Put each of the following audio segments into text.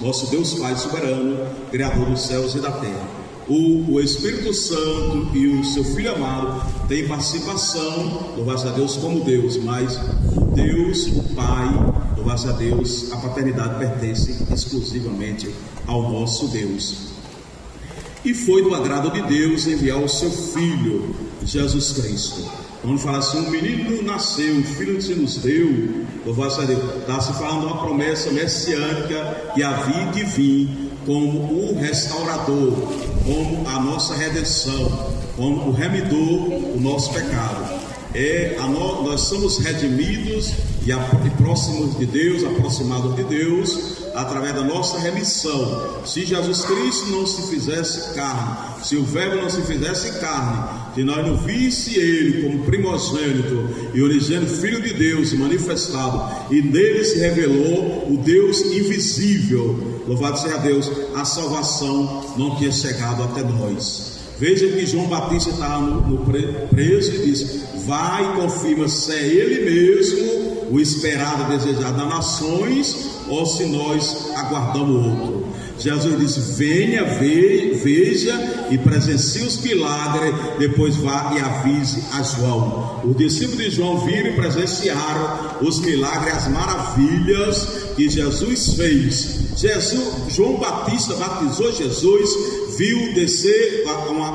Nosso Deus Pai soberano, Criador dos céus e da terra. O Espírito Santo e o seu Filho amado têm participação, louvado a Deus, como Deus, mas Deus, o Pai, louvado a Deus, a paternidade pertence exclusivamente ao nosso Deus. E foi do agrado de Deus enviar o seu Filho, Jesus Cristo. Quando fala assim, um menino nasceu, um filho se nos deu, louvado a Deus, está se falando de uma promessa messiânica que havia de vir como o restaurador, como a nossa redenção, como o remidor do nosso pecado. Nós somos redimidos e próximos de Deus, aproximados de Deus, através da nossa remissão. Se Jesus Cristo não se fizesse carne, se o Verbo não se fizesse carne, se nós não visse Ele como primogênito e unigênito Filho de Deus manifestado, e nele se revelou o Deus invisível, louvado seja Deus, a salvação não tinha chegado até nós. Veja que João Batista está preso e diz: vai e confirma se é ele mesmo o esperado, desejado das nações, ou se nós aguardamos outro. Jesus disse: venha, veja e presencie os milagres, depois vá e avise a João. Os discípulos de João viram e presenciaram os milagres, as maravilhas que Jesus fez. João Batista batizou Jesus, viu descer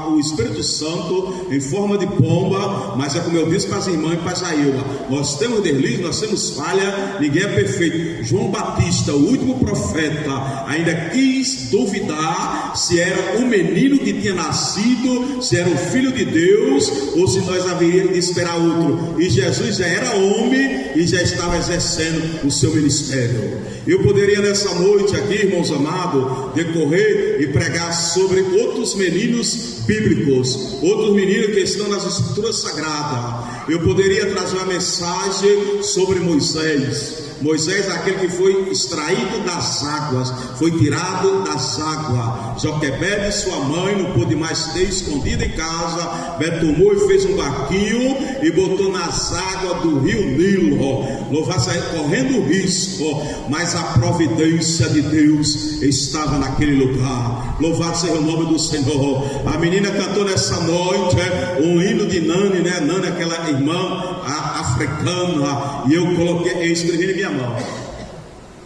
o Espírito Santo em forma de pomba, mas é como eu disse para as irmãs e para a Jailma, nós temos deslize, nós temos falha, ninguém é perfeito. João Batista, o último profeta, ainda quis duvidar se era o menino que tinha nascido, se era o Filho de Deus, ou se nós haveríamos de esperar outro. E Jesus já era homem e já estava exercendo o seu ministério. Eu poderia nessa noite aqui, irmãos amados, decorrer e pregar sobre outros meninos bíblicos, outros meninos que estão nas escrituras sagradas. Eu poderia trazer uma mensagem sobre Moisés. Moisés é aquele que foi extraído das águas, foi tirado das águas. Joquebede, sua mãe, não pôde mais ter escondido em casa, tomou e fez um barquinho e botou nas águas do rio Nilo, louvado seja, correndo risco, mas a providência de Deus estava naquele lugar. Louvado seja o nome do Senhor. A menina cantou nessa noite um hino de Nani, né? Nani, aquela irmã africana, e eu escrevi na minha mão.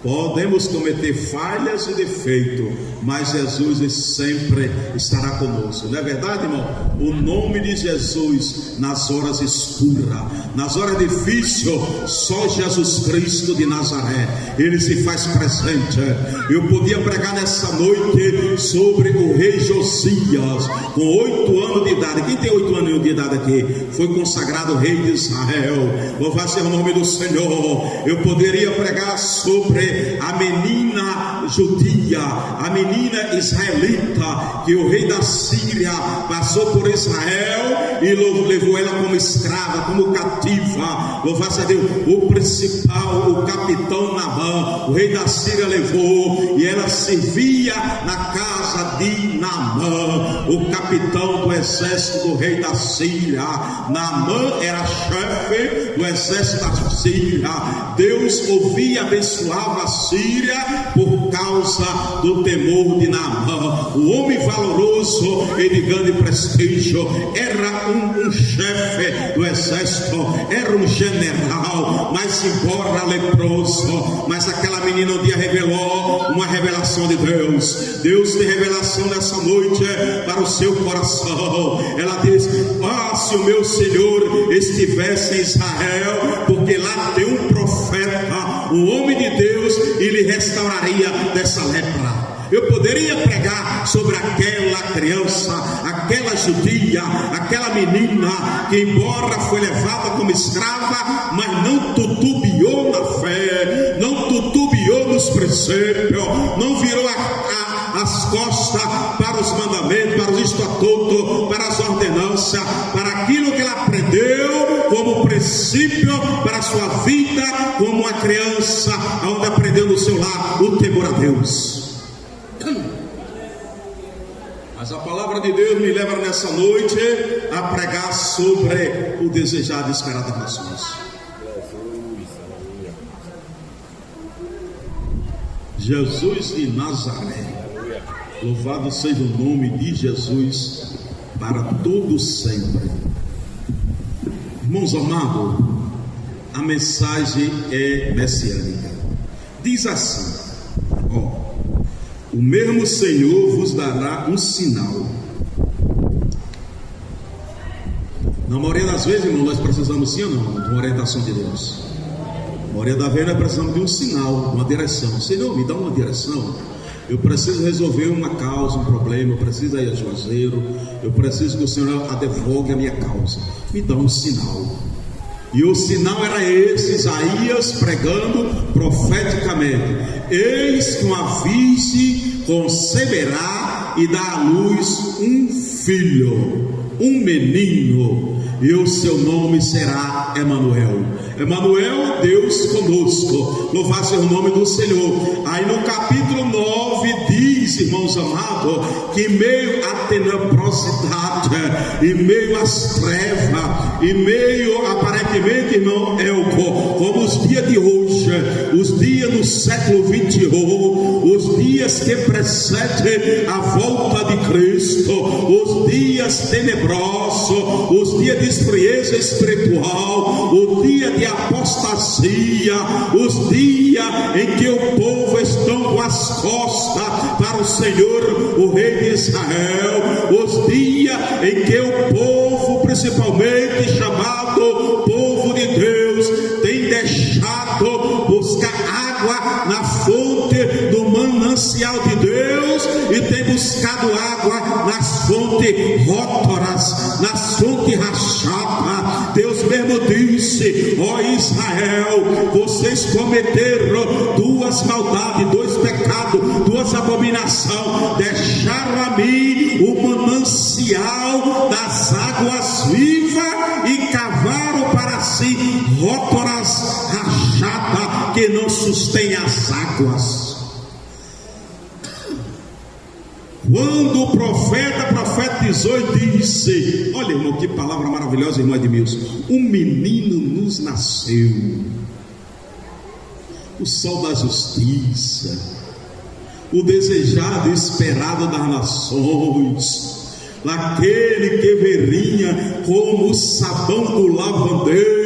Podemos cometer falhas e defeitos, mas Jesus sempre estará conosco. Não é verdade, irmão? O nome de Jesus nas horas escuras, nas horas difíceis, só Jesus Cristo de Nazaré, Ele se faz presente. Eu podia pregar nessa noite sobre o rei Josias, com 8 anos de idade. Quem tem 8 anos de idade aqui? Foi consagrado rei de Israel. Louvado seja o nome do Senhor. Eu poderia pregar sobre a menina judia, a menina israelita, que o rei da Síria passou por Israel e levou ela como escrava, como cativa. Louvado a Deus, o principal, o capitão Naamã, o rei da Síria levou, e ela servia na casa de Naamã, o capitão do exército do rei da Síria. Naamã era chefe do exército da Síria. Deus ouvia e abençoava a Síria por causa do temor de Naamã. O homem valoroso e de grande prestígio, era um chefe do exército, era um general, mas embora leproso, mas aquela menina um dia revelou uma revelação de Deus. Deus tem revelação nessa noite para o seu coração. Ela diz: se o meu Senhor estivesse em Israel, porque lá tem um profeta, um homem de Deus, e lhe restauraria dessa lepra. Eu poderia pregar sobre aquela criança, aquela judia, aquela menina que, embora foi levada como escrava, mas não titubeou na fé, não titubeou nos preceitos, não virou as costas para os mandamentos, para os estatutos, para as ordenanças, para aquilo que ela aprendeu como princípio para a sua vida, como uma criança onde aprendeu no seu lar o temor a Deus. Mas a palavra de Deus me leva nessa noite a pregar sobre o desejado e esperado das nações. Jesus de Nazaré. Louvado seja o nome de Jesus para todo sempre. Irmãos amados, a mensagem é messiânica. Diz assim: o mesmo Senhor vos dará um sinal. Na maioria das vezes, irmão, nós precisamos sim ou não de uma orientação de Deus. Na maioria das vezes nós precisamos de um sinal, uma direção. Senhor, me dá uma direção. Eu preciso resolver uma causa, um problema. Eu preciso ir a Juazeiro. Eu preciso que o Senhor advogue a minha causa. Me dá um sinal. E o sinal era esse: Isaías pregando profeticamente: eis que uma virgem conceberá e dá à luz um filho, um menino, e o seu nome será Emanuel. Emanuel, Deus conosco. Louvado seja o nome do Senhor. Aí no capítulo 9 diz, irmãos amados, que em meio à tenebrosidade, em meio às trevas, em meio aparentemente, irmão Elco, como os dias de hoje, os dias do século 21, os dias que precedem a volta de Cristo, os dias tenebrosos, os dias de frieza espiritual, o dia de apostasia, os dias em que o povo estão com as costas para o Senhor, o Rei de Israel, os dias em que o povo, principalmente chamado povo de Deus, tem deixado buscar água na fonte do manancial de Deus e tem buscado água nas fontes rótoras, nas fontes rachadas. Deus mesmo disse: ó Israel, vocês cometeram duas maldades, dois pecados, duas abominações. Deixaram a mim o manancial das águas vivas e cavaram para si rótoras rachadas que não sustêm as águas. Quando o profeta profetizou e disse: olha, irmão, que palavra maravilhosa, irmão Edmilson. Um menino nos nasceu, o sol da justiça, o desejado e esperado das nações, aquele que viria como o sabão do lavandeiro.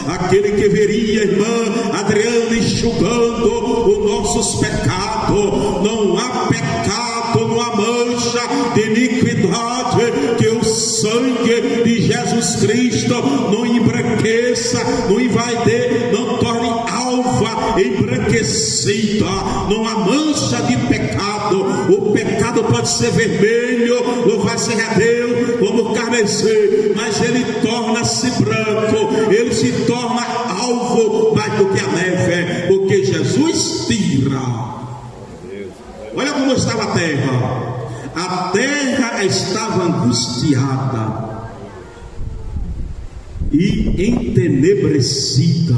Aquele que veria, irmã Adriana, enxugando os nossos pecados. Não há pecado, não há mancha de iniquidade que o sangue de Jesus Cristo não embranqueça, não invade, não torne alva embranquecida. Não há mancha de pecado. O pecado pode ser vermelho, louvado seja Deus, como carmesim, mas ele torna-se branco, ele se torna alvo mais do que a neve, porque Jesus tira. Olha como estava a terra estava angustiada e entenebrecida.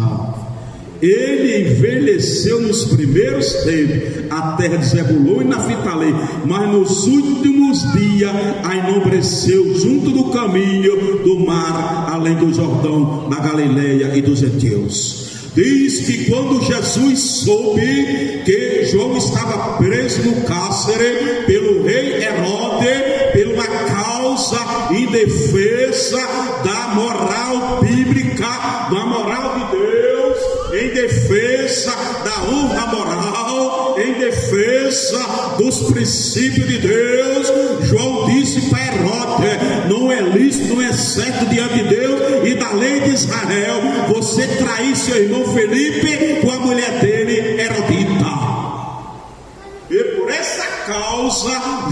Ele envelheceu nos primeiros tempos, a terra de Zebulon e Naftali, mas nos últimos dias a enobreceu junto do caminho do mar, além do Jordão, da Galileia e dos gentios. Diz que quando Jesus soube que João estava preso no cárcere pelo rei Herodes, pela causa em defesa da moral bíblica, da moral de Deus, em defesa da honra moral, em defesa dos princípios de Deus, João disse para Herodes: não é lícito, não é certo diante de Deus e da lei de Israel você trair seu irmão Felipe com a mulher dele, Herodita. E por essa causa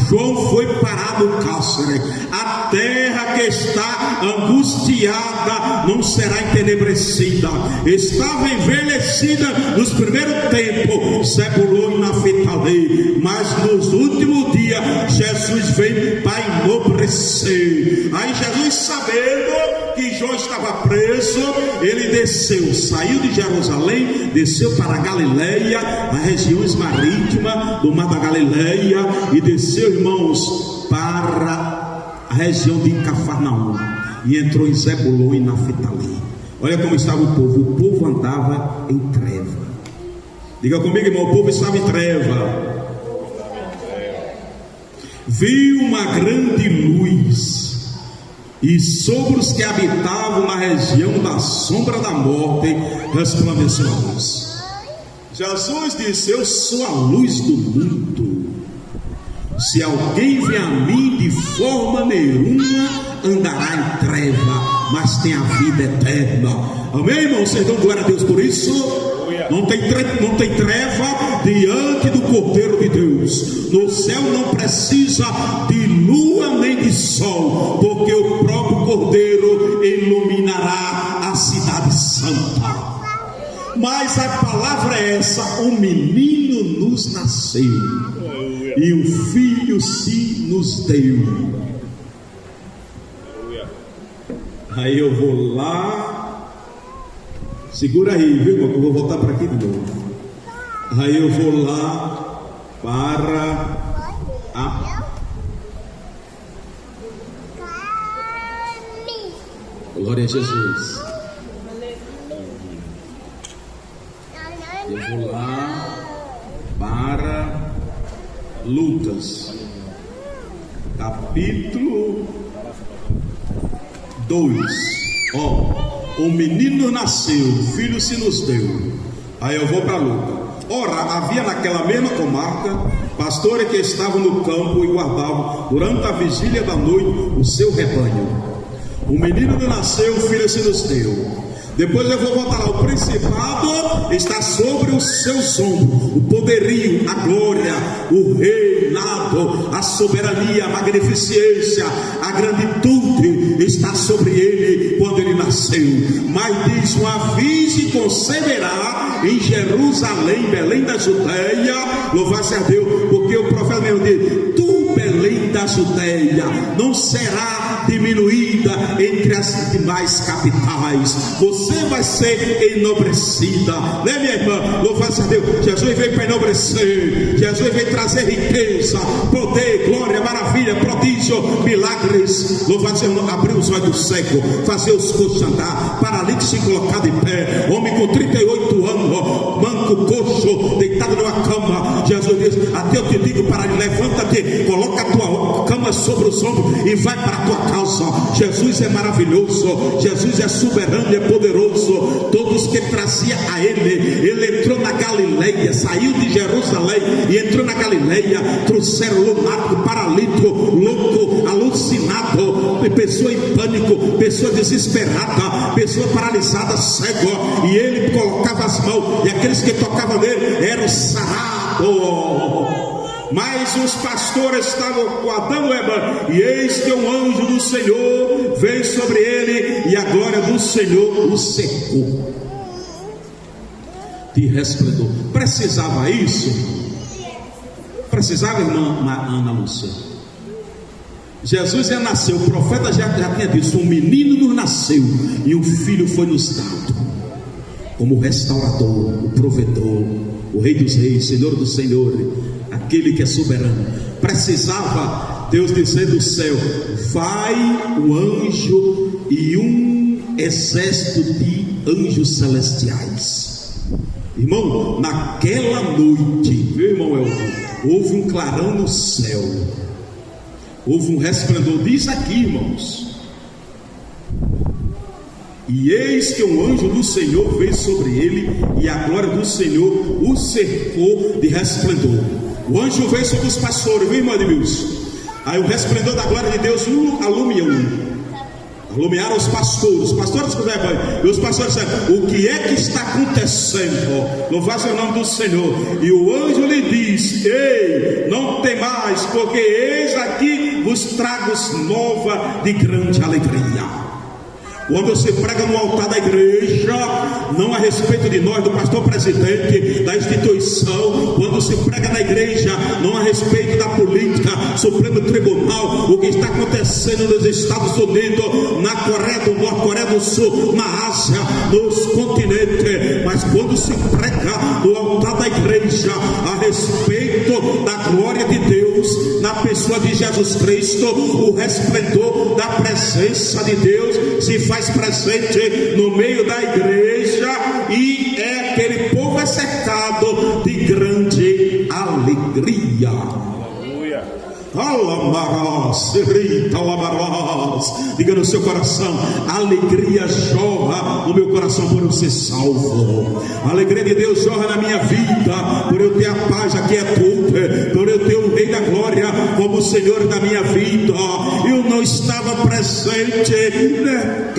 João foi parar no cárcere. A terra que está angustiada não será entenebrecida. Estava envelhecida nos primeiros tempos, Zebulon e Naftali, mas nos últimos dias Jesus veio para enobrecer. Aí Jesus, sabendo que João estava preso, ele desceu, saiu de Jerusalém, desceu para a Galileia, as regiões marítimas do mar da Galileia, e desceu, irmãos, para a região de Cafarnaum, e entrou em Zebulon e Naftali. Olha como estava o povo andava em treva. Diga comigo, irmão, o povo estava em treva. Viu uma grande luz, e sobre os que habitavam na região da sombra da morte resplandeceu a luz. Jesus disse: eu sou a luz do mundo. Se alguém vem a mim, de forma nenhuma andará em treva, mas tem a vida eterna. Amém, irmão? Vocês dão glória a Deus por isso? Não tem treva diante do Cordeiro de Deus. No céu não precisa de lua nem de sol, porque o próprio Cordeiro iluminará a cidade santa. Mas a palavra é essa: um menino nos nasceu e um filho se nos deu. Aí eu vou lá. Segura aí, viu, irmão? Eu vou voltar para aqui de novo. Aí eu vou lá para a... Glória a Jesus. Eu vou lá para Lucas, capítulo 2. Um menino nasceu, filho se nos deu. Aí eu vou para Lucas. Ora, havia naquela mesma comarca pastores que estavam no campo e guardavam durante a vigília da noite o seu rebanho. O menino nasceu, o filho se nos deu. Depois eu vou voltar lá. O principado está sobre os seus ombros, o poderio, a glória, o reinado, a soberania, a magnificência, a gratitude está sobre ele quando ele nasceu. Mas diz: uma virgem conceberá em Jerusalém, Belém da Judeia. Louvado-se a Deus, porque o profeta mesmo diz: tu, Belém da Judeia, não será diminuída entre as demais capitais. Você vai ser enobrecida, né, minha irmã? Louvado-se a Deus. Jesus veio para enobrecer. Jesus veio trazer riqueza, poder, glória, maravilha, prodígio, milagres. Louvado-se a Deus. Abrir os olhos do cego, fazer os coxos andar, paralítico se colocar de pé, homem com 38 anos, manco, coxo, deitado numa cama. Jesus diz: até eu te digo, para levanta-te, coloca a tua cama sobre os ombros e vai para a tua casa. Jesus é maravilhoso, Jesus é soberano e é poderoso. Todos que traziam a ele entrou na Galileia, saiu de Jerusalém e entrou na Galileia. Trouxeram lunático, paralítico, louco, alucinado, pessoa em pânico, pessoa desesperada, pessoa paralisada, cego, e ele colocava as mãos, e aqueles que tocavam nele eram sarados. Mas os pastores estavam guardando o rebanho, e eis que um anjo do Senhor veio sobre ele, e a glória do Senhor o cercou de resplendor. Precisava isso? Precisava, irmã Ana Lúcia? Jesus já nasceu, o profeta já tinha dito: um menino nos nasceu e um filho foi nos dado, como o restaurador, o provedor, o Rei dos Reis, Senhor dos Senhores, aquele que é soberano. Precisava Deus dizer do céu: vai o anjo e um exército de anjos celestiais. Irmão, naquela noite, meu irmão Elton, houve um clarão no céu, houve um resplendor. Diz aqui, irmãos: e eis que um anjo do Senhor veio sobre ele, e a glória do Senhor o cercou de resplendor. O anjo veio sobre os pastores, viu, irmão Edmilson? Aí o resplendor da glória de Deus alumiaram os pastores do rebanho. E os pastores disseram: o que é que está acontecendo? Louvado seja o nome do Senhor. E o anjo lhe diz: ei, não temais, porque eis aqui vos trago nova de grande alegria. Quando se prega no altar da igreja, não a respeito de nós, do pastor presidente da instituição, quando se prega na igreja, não a respeito da política, Supremo Tribunal, o que está acontecendo nos Estados Unidos, na Coreia do Norte, Coreia do Sul, na Ásia, nos continentes, mas quando se prega no altar da igreja a respeito da glória de Deus, na pessoa pessoa de Jesus Cristo, o resplendor da presença de Deus se faz presente no meio da igreja, e aquele povo é cercado de grande alegria. Diga no seu coração: alegria jorra no meu coração por eu ser salvo. A alegria de Deus jorra na minha vida por eu ter a paz, a quietude, por eu ter o Rei da Glória como Senhor da minha vida. Eu não estava presente, né,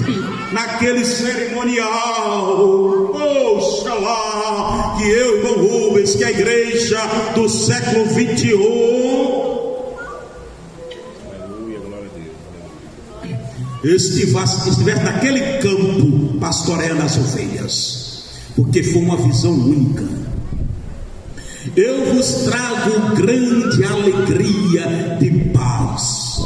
naquele cerimonial, oxalá, que eu, irmão Rubens, que a igreja do século 21 estivesse naquele campo pastoreando as ovelhas, porque foi uma visão única. Eu vos trago grande alegria de paz,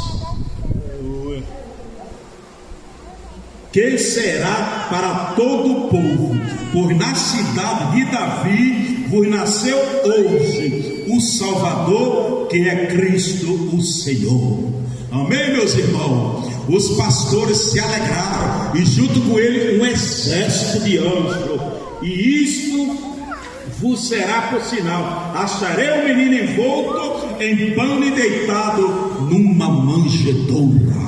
que será para todo o povo, pois na cidade de Davi vos nasceu hoje o Salvador, que é Cristo o Senhor. Amém, meus irmãos? Os pastores se alegraram, e junto com ele um exército de anjos. E isto vos será por sinal: acharei o menino envolto em pano e deitado numa manjedoura.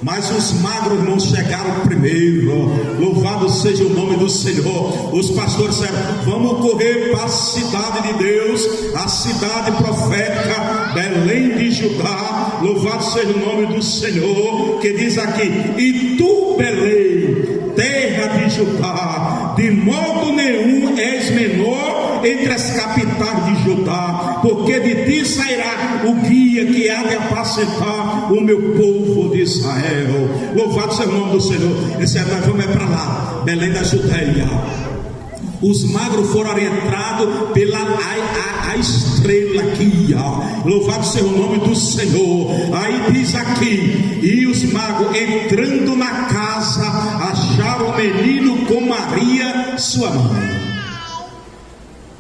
Mas os magros não chegaram primeiro. Louvado seja o nome do Senhor. Os pastores disseram: vamos correr para a cidade de Deus, a cidade profética, Belém de Judá. Louvado seja o nome do Senhor, que diz aqui: e tu, Belém, terra de Judá, de modo nenhum és menor entre as capitais de Judá, porque de ti sairá o guia que há de apacentar o meu povo de Israel. Louvado seja o nome do Senhor. Esse é, nós vamos para lá, Belém da Judeia. Os magros foram orientados pela a estrela aqui, ó. Louvado seja o nome do Senhor. Aí diz aqui: e os magos, entrando na casa, acharam o menino com Maria, sua mãe.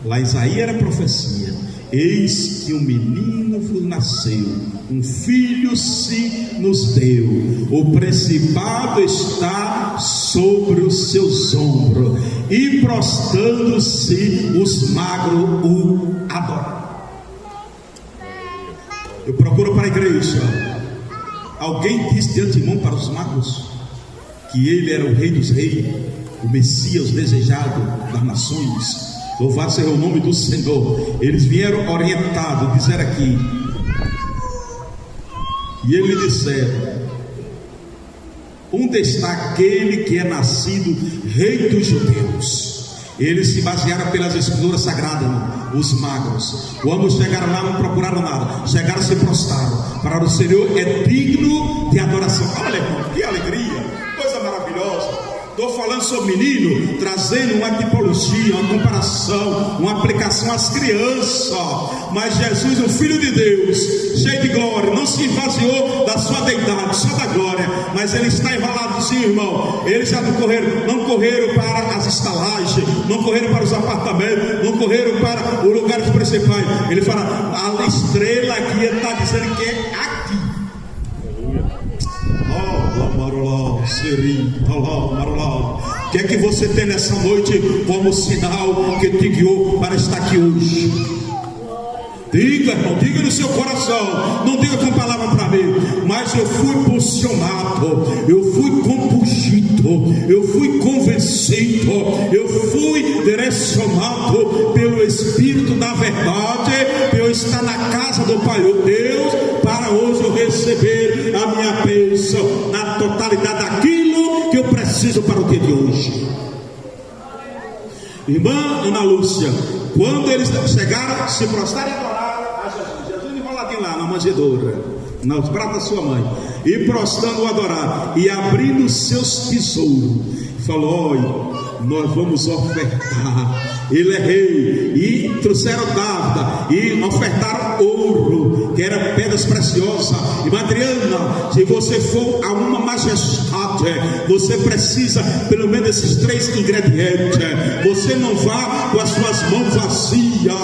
Lá Isaías era profecia: eis que um menino vos nasceu, um filho se nos deu, o principado está sobre os seus ombros, e prostrando-se os magros o adoram. Eu procuro para a igreja: alguém disse de antemão para os magos que ele era o Rei dos Reis, o Messias desejado das nações? Louvado seja o nome do Senhor. Eles vieram orientados, disseram aqui, e eles disseram: onde está aquele que é nascido Rei dos Judeus? Eles se basearam pelas escrituras sagradas, os magos. Quando chegaram lá, não procuraram nada, chegaram e se prostraram para o Senhor, é digno de adoração. Olha, irmão, que alegria, coisa maravilhosa. Estou falando sobre menino, trazendo uma tipologia, uma comparação, uma aplicação às crianças. Mas Jesus, o Filho de Deus, cheio de glória, não se esvaziou da sua deidade, só da glória, mas ele está enrolado, sim, irmão. Eles já não correram para as estalagens, não correram para os apartamentos, não correram para os lugares principais. Ele fala: a estrela aqui está dizendo que é aqui. O que é que você tem nessa noite como sinal que te guiou para estar aqui hoje? Diga, irmão, diga no seu coração. Não diga com palavra para mim, mas eu fui impulsionado, eu fui compungido, eu fui convencido, eu fui direcionado pelo Espírito da verdade, para eu estar na casa do Pai Deus, para hoje eu receber a minha bênção na totalidade daquilo que eu preciso para o dia de hoje. Irmã Ana Lúcia, quando eles chegaram, se prostraram e adoraram a Jesus enroladinho lá na manjedoura, nos braços da sua mãe, e prostrando o adorar, e abrindo seus tesouros, falou: olha, nós vamos ofertar, ele é rei. E trouxeram dávida e ofertaram ouro, que era pedras preciosas. E Adriana, se você for a uma majestade, você precisa pelo menos desses 3 ingredientes. Você não vá com as suas mãos vazias.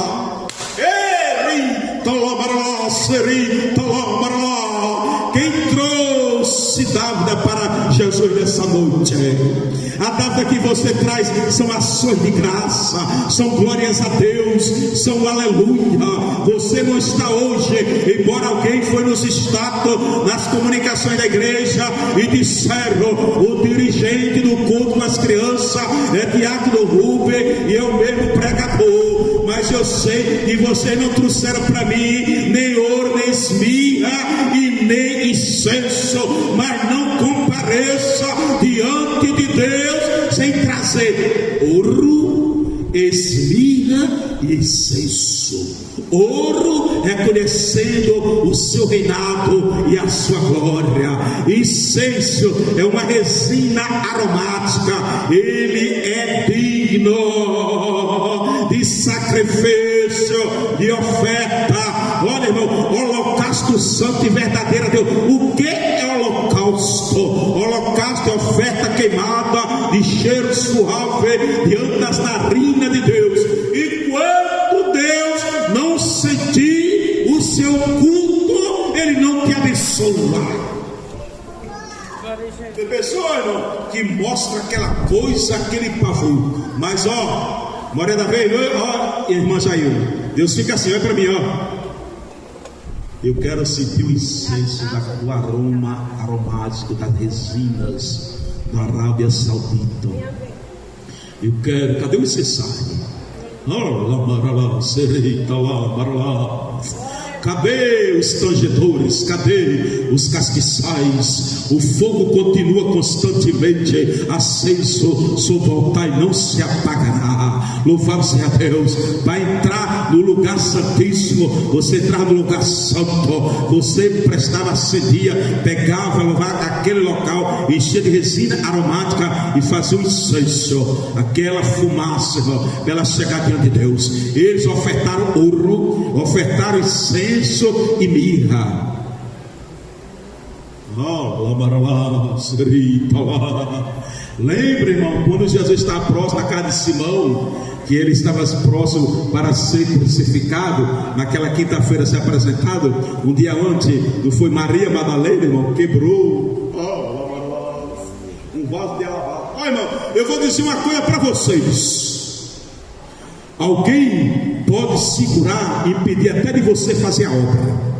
Ei, tolomara, seri, tolomara, noite. A dádiva que você traz são ações de graça, são glórias a Deus, são aleluia. Você não está hoje, embora alguém foi nos status, nas comunicações da igreja e disseram: o dirigente do culto das crianças é Diácono Rubem e eu mesmo pregador. Mas eu sei que vocês não trouxeram para mim nem ouro, nem esmirra e nem incenso, mas não compareça diante de Deus sem trazer ouro, esmirra e incenso. Ouro reconhecendo o seu reinado e a sua glória. Incenso é uma resina aromática. Ele é digno de sacrifício, de oferta. Olha, irmão, holocausto santo e verdadeiro a Deus. O que é holocausto? Holocausto é oferta queimada de cheiro suave diante das narinas de Deus. E quando Deus não sentir o seu culto, Ele não te abençoa. Tem pessoa, irmão, que mostra aquela coisa, aquele pavor. Mas ó, Morena veio, ó, irmã Jair, Deus fica assim, olha para mim, ó. Eu quero sentir o incenso do aroma aromático das resinas da Arábia Saudita. Eu quero, cadê o incensário? Cadê os tangedores? Cadê os castiçais? O fogo continua constantemente aceso sobre o altar e não se apagará. Louvado seja Deus. Vai entrar no lugar santíssimo. Você entrar no lugar santo. Você prestava, acendia, pegava, louvava aquele local, enchia de resina aromática e fazia um incenso. Aquela fumaça, para ela chegar diante de Deus. Eles ofertaram ouro, ofertaram incenso e mirra. Lembra, irmão, quando Jesus estava próximo da casa de Simão, que ele estava próximo para ser crucificado, naquela quinta-feira ser apresentado, um dia antes, não foi Maria Madalena, irmão, quebrou um vaso de alabastro. Olha, irmão, eu vou dizer uma coisa para vocês. Alguém pode segurar e impedir até de você fazer a obra.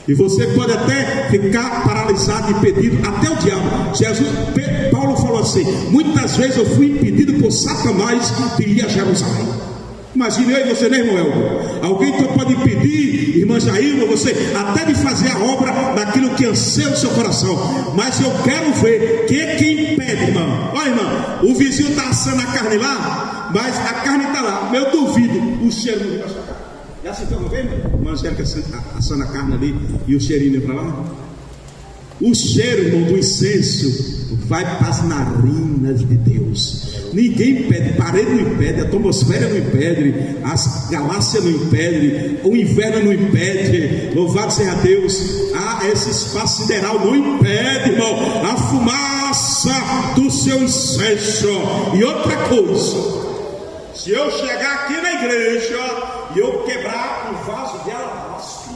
E você pode até ficar paralisado, impedido, até o diabo. Paulo falou assim: muitas vezes eu fui impedido por Satanás de ir a Jerusalém. Imagine eu e você, né, irmão Elton? Alguém então pode impedir, irmã Jair, você até de fazer a obra daquilo que anseia o seu coração. Mas eu quero ver quem é que impede, irmão. Olha, irmão, o vizinho está assando a carne lá, mas a carne está lá. Eu duvido o cheiro não vai para cá. Já sentiu uma vez, irmã Angélica assando a carne ali e o cheirinho para lá? O cheiro, irmão, do incenso vai para as narinas de Deus. Ninguém impede, parede não impede, a atmosfera não impede, as galáxias não impedem, o inverno não impede. Louvado seja Deus. Esse espaço sideral não impede, irmão, a fumaça do seu incenso. E outra coisa, se eu chegar aqui na igreja e eu quebrar um vaso de alabastro,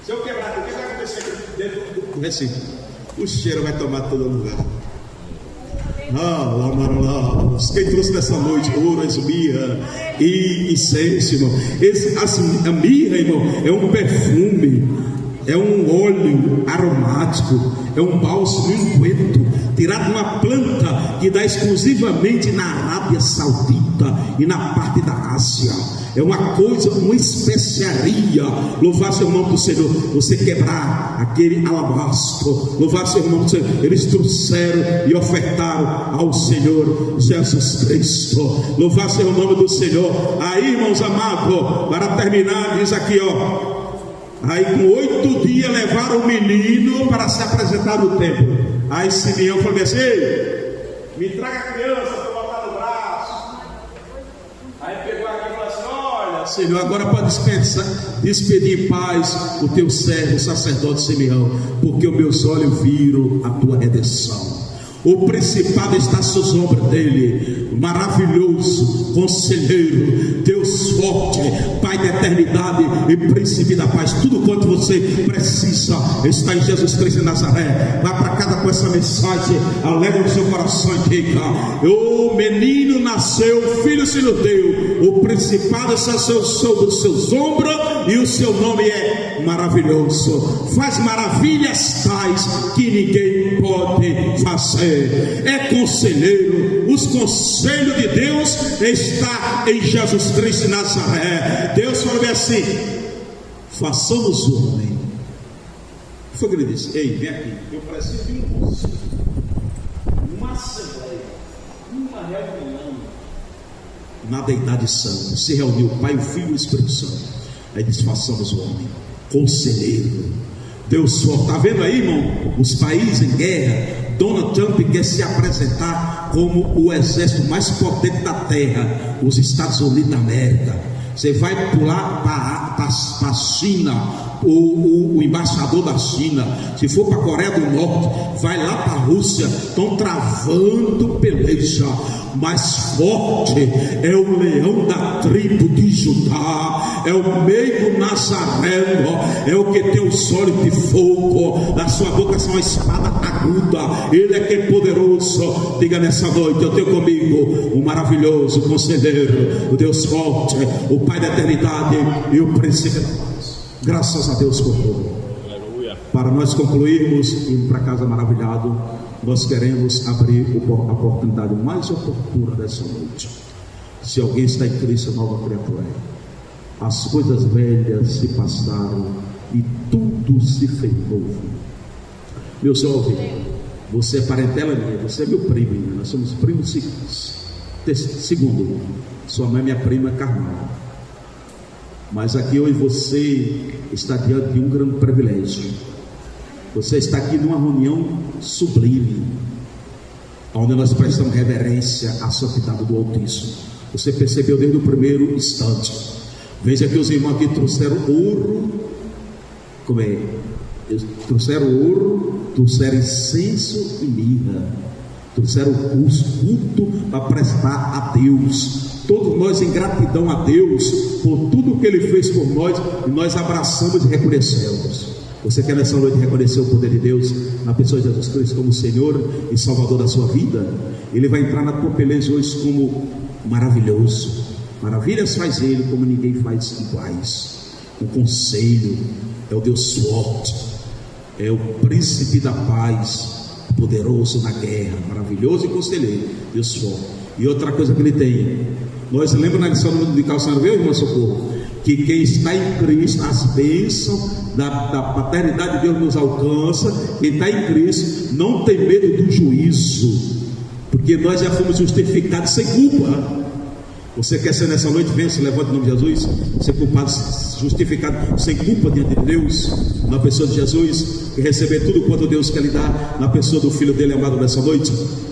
se eu quebrar, o que vai acontecer aqui dentro do recinto? O cheiro vai tomar todo lugar. Quem trouxe nessa noite ouro, esmirra e incenso, irmão. A mirra, irmão, é um perfume, é um óleo aromático, é um bálsamo, um unguento tirado de uma planta que dá exclusivamente na Arábia Saudita e na parte da Ásia. É uma coisa, uma especiaria. Louvado seja o nome do Senhor. Você quebrar aquele alabastro, louvado seja o nome do Senhor. Eles trouxeram e ofertaram ao Senhor Jesus Cristo. Louvado seja o nome do Senhor. Aí, irmãos amados, para terminar, diz aqui, ó. Aí com 8 dias levaram o menino para se apresentar no templo. Aí Simeão falou assim: ei, me traga a criança para botar no braço. Aí pegou aqui e falou assim: olha, Senhor, agora pode despedir em paz o teu servo, o sacerdote Simeão, porque os meus olhos viram a tua redenção. O principado está sob os ombros dele, maravilhoso, Conselheiro, Deus forte, Pai da eternidade e Príncipe da paz. Tudo quanto você precisa está em Jesus Cristo de Nazaré. Vá para casa com essa mensagem, alegra o seu coração e diga: o menino nasceu, o filho se nos deu, o principado está sobre os seus ombros e o seu nome é maravilhoso. Faz maravilhas tais que ninguém pode fazer. É conselheiro. Os conselhos de Deus está em Jesus Cristo de Nazaré. Deus falou bem assim: façamos o homem. Foi que ele disse: ei, vem aqui, eu preciso de um conselho, uma assembleia, uma reunião. Na deidade santa se reuniu o Pai, o Filho e o Espírito Santo. Aí diz: façamos o homem. Conselheiro, Deus forte. Está vendo aí, irmão? Os países em guerra. Donald Trump quer se apresentar como o exército mais potente da terra, os Estados Unidos da América. Você vai pular para a China, o embaixador da China. Se for para a Coreia do Norte, vai lá para a Rússia. Estão travando peleja. Mais forte é o leão da tribo de Judá, é o meio nazareno, é o que tem o solo de fogo, na sua boca são uma espada aguda. Ele é que é poderoso. Diga nessa noite: eu tenho comigo o maravilhoso conselheiro, o Deus forte, o Pai da eternidade e o Príncipe da paz. Graças a Deus por tudo. Para nós concluirmos e ir para casa maravilhado, nós queremos abrir a oportunidade mais oportuna dessa noite. Se alguém está em Cristo, nova criatura é. As coisas velhas se passaram e tudo se fez novo. Meu jovem, você é parentela minha, você é meu primo, minha. Nós somos primos seguintes. Segundo, sua mãe é minha prima carnal. Mas aqui eu e você está diante de um grande privilégio. Você está aqui numa reunião sublime, onde nós prestamos reverência à santidade do Altíssimo. Você percebeu desde o primeiro instante. Veja que os irmãos aqui trouxeram ouro. Como é? Trouxeram ouro, trouxeram incenso e mirra, trouxeram o culto para prestar a Deus. Todos nós em gratidão a Deus por tudo que Ele fez por nós, e nós abraçamos e reconhecemos. Você quer nessa noite reconhecer o poder de Deus na pessoa de Jesus Cristo como Senhor e Salvador da sua vida? Ele vai entrar na tua peleja hoje como maravilhoso. Maravilhas faz Ele como ninguém faz iguais. O conselho é o Deus forte, é o Príncipe da paz, poderoso na guerra, maravilhoso e conselheiro, Deus forte. E outra coisa que Ele tem, nós lembramos na lição do musical, você não viu, irmão Socorro? Que quem está em Cristo, as bênçãos da paternidade de Deus nos alcança. Quem está em Cristo não tem medo do juízo, porque nós já fomos justificados sem culpa. Você quer ser nessa noite? Venha, se levante em nome de Jesus. Ser culpado, justificado sem culpa diante de Deus, na pessoa de Jesus, e receber tudo quanto Deus quer lhe dar na pessoa do Filho dele amado nessa noite.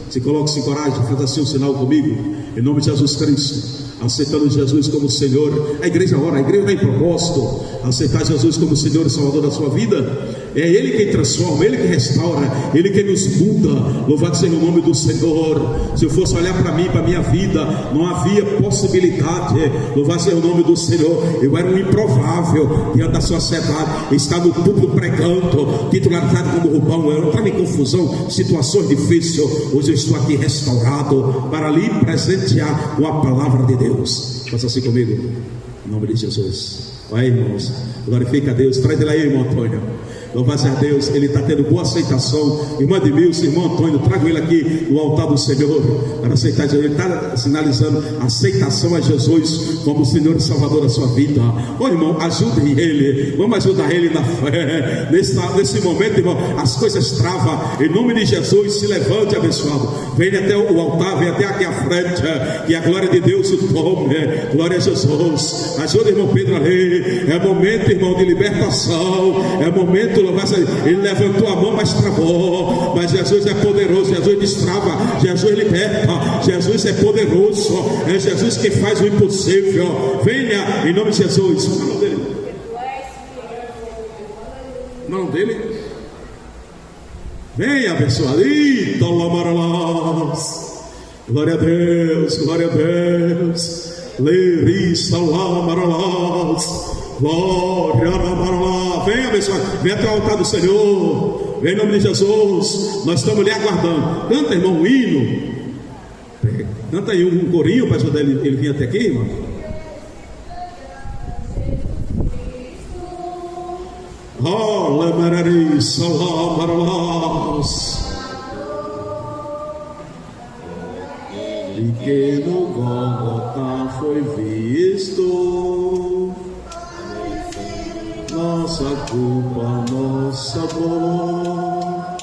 Se coloque-se em coragem, faz assim um sinal comigo, em nome de Jesus Cristo, aceitando Jesus como Senhor. A igreja ora, a igreja está em propósito, aceitar Jesus como Senhor e Salvador da sua vida. É Ele quem transforma, Ele que restaura, Ele quem nos muda. Louvado seja o nome do Senhor. Se eu fosse olhar para mim, para a minha vida, não havia possibilidade. Louvado seja o nome do Senhor. Eu era um improvável diante da sociedade, estava no público pregando, titularizado como Rubão. Eu estava em confusão, situações difíceis. Hoje eu estou aqui restaurado para lhe presentear com a palavra de Deus. Faça assim comigo, em nome de Jesus. Vai, irmãos, glorifica a Deus. Traz ele aí, irmão Antônio. Louvado a Deus, ele está tendo boa aceitação. Irmã Edmilson, irmão Antônio, trago ele aqui no altar do Senhor para aceitar Jesus. Ele está sinalizando aceitação a Jesus como Senhor e Salvador da sua vida. Ô irmão, ajudem ele, vamos ajudar ele na fé. Nesse momento, irmão, as coisas travam. Em nome de Jesus, se levante, abençoado. Venha até o altar, venha até aqui à frente, que a glória de Deus o tome. Glória a Jesus. Ajuda, irmão Pedro ali. É momento, irmão, de libertação. É momento. Ele levantou a mão, mas travou. Mas Jesus é poderoso, Jesus destrava, Jesus liberta, Jesus é poderoso. É Jesus que faz o impossível. Venha em nome de Jesus. Qual é o nome dele? O nome dele? Venha, abençoado. Glória a Deus, glória a Deus. Lerissa lá, maralás. Glória a maralá. Venha, abençoado. Venha até o altar do Senhor. Vem em nome de Jesus. Nós estamos lhe aguardando. Canta, irmão, um hino. Canta aí um corinho para ajudar ele vir até aqui, irmão. Olha, mararissa lá, maralás. E que no Gólgota foi visto nossa culpa, nossa dor.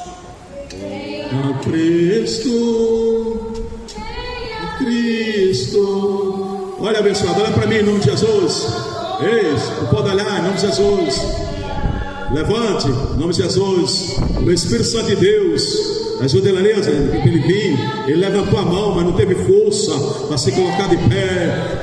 A Cristo, Cristo. Olha, abençoado, olha para mim em nome de Jesus. Isso, pode olhar em nome de Jesus. Levante, em nome de Jesus. O Espírito Santo de Deus ajuda ele ali, ele vir. Ele levantou a mão, mas não teve força para se colocar de pé.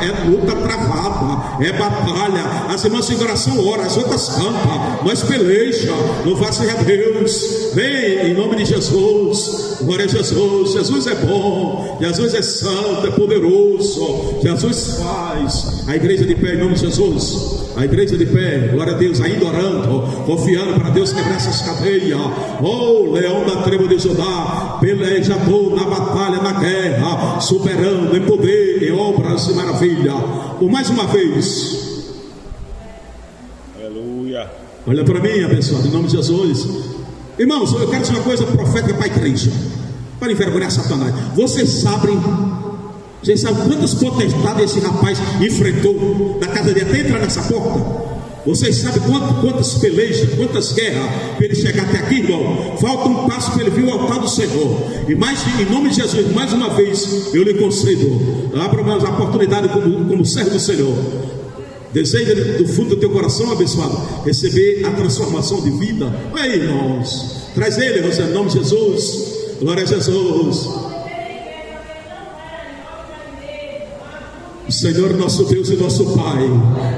É luta travada, é batalha. As irmãs em oração oram, as outras cantam, nós peleja. Louvado seja Deus. Vem em nome de Jesus. Glória a Jesus. Jesus é bom, Jesus é santo, é poderoso. Jesus faz. A igreja de pé em nome de Jesus. A igreja de pé, glória a Deus, ainda orando, confiando para Deus quebrar essas cadeias. Oh, leão da tribo de Judá, pelejador na batalha, na guerra, superando em poder, em obras e maravilha. Por mais uma vez, aleluia. Olha para mim, abençoado, em nome de Jesus. Irmãos, eu quero dizer uma coisa profética para a igreja, para envergonhar Satanás. Vocês sabem quantas potestades esse rapaz enfrentou na casa dele até entrar nessa porta? Vocês sabem quantas pelejas, quantas guerras para ele chegar até aqui, irmão? Falta um passo para ele vir ao altar do Senhor. E mais, em nome de Jesus, mais uma vez eu lhe concedo, abra uma oportunidade como servo do Senhor. Deseja do fundo do teu coração, abençoado, receber a transformação de vida. Olha aí, irmãos, traz ele, você, em nome de Jesus. Glória a Jesus. O Senhor nosso Deus e nosso Pai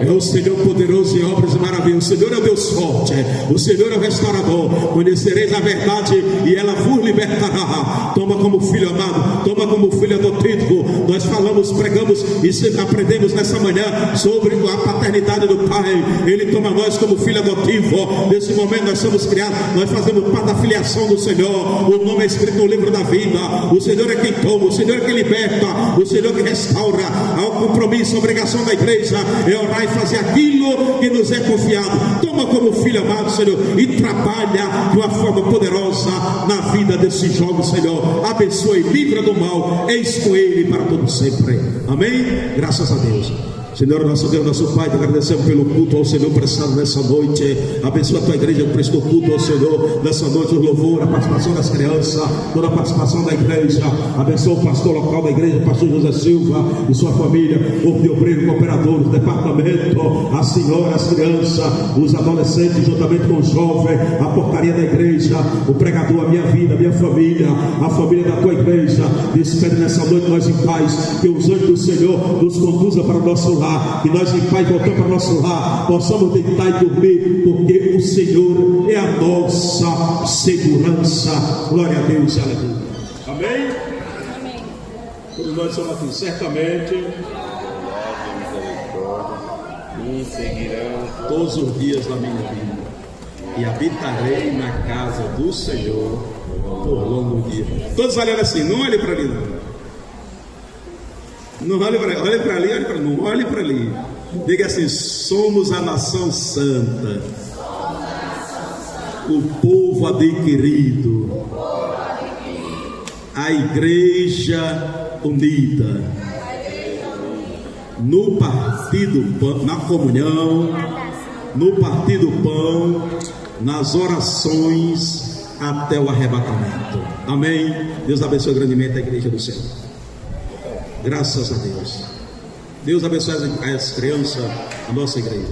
é o Senhor poderoso em obras e maravilhas. O Senhor é o Deus forte, o Senhor é o restaurador. Conhecereis a verdade e ela vos libertará. Toma como filho amado, toma como filho adotivo. Nós falamos, pregamos e aprendemos nessa manhã sobre a paternidade do Pai. Ele toma nós como filho adotivo. Nesse momento nós somos criados, nós fazemos parte da filiação do Senhor. O nome é escrito no livro da vida. O Senhor é quem toma, o Senhor é quem liberta, o Senhor que restaura. Ao compromisso, a obrigação da igreja é orar e fazer aquilo que nos é confiado. Toma como filho amado, Senhor, e trabalha de uma forma poderosa na vida desses jovens, Senhor. Abençoe, livra do mal, eis com ele para todo sempre. Amém? Graças a Deus. Senhor, nosso Deus, nosso Pai, te agradecemos pelo culto ao Senhor prestado nessa noite. Abençoa a tua igreja que prestou culto ao Senhor nessa noite, o louvor, a participação das crianças, toda a participação da igreja. Abençoa o pastor local da igreja, o pastor José Silva e sua família, corpo de obreiro, cooperadores, departamento, a senhora, as crianças, os adolescentes, juntamente com os jovens, a portaria da igreja, o pregador, a minha vida, a minha família, a família da tua igreja. Despede nessa noite nós em paz, que os anjos do Senhor nos conduza para o nosso lar. Que nós em paz voltamos para o nosso lar, possamos deitar e dormir, porque o Senhor é a nossa segurança. Glória a Deus, aleluia. Amém? Amém. Todos nós somos aqui, certamente me seguirão todos os dias da minha vida, e habitarei na casa do Senhor por longo dia. Todos olhando assim, não olhe para ali não. Não olhe para ali, olhe para ali, não olhe para ali. Diga assim: somos a nação santa, o povo adquirido, a igreja unida, no partido, na comunhão, no partido pão, nas orações até o arrebatamento. Amém. Deus abençoe grandemente a igreja do Senhor. Graças a Deus. Deus abençoe as crianças da nossa igreja.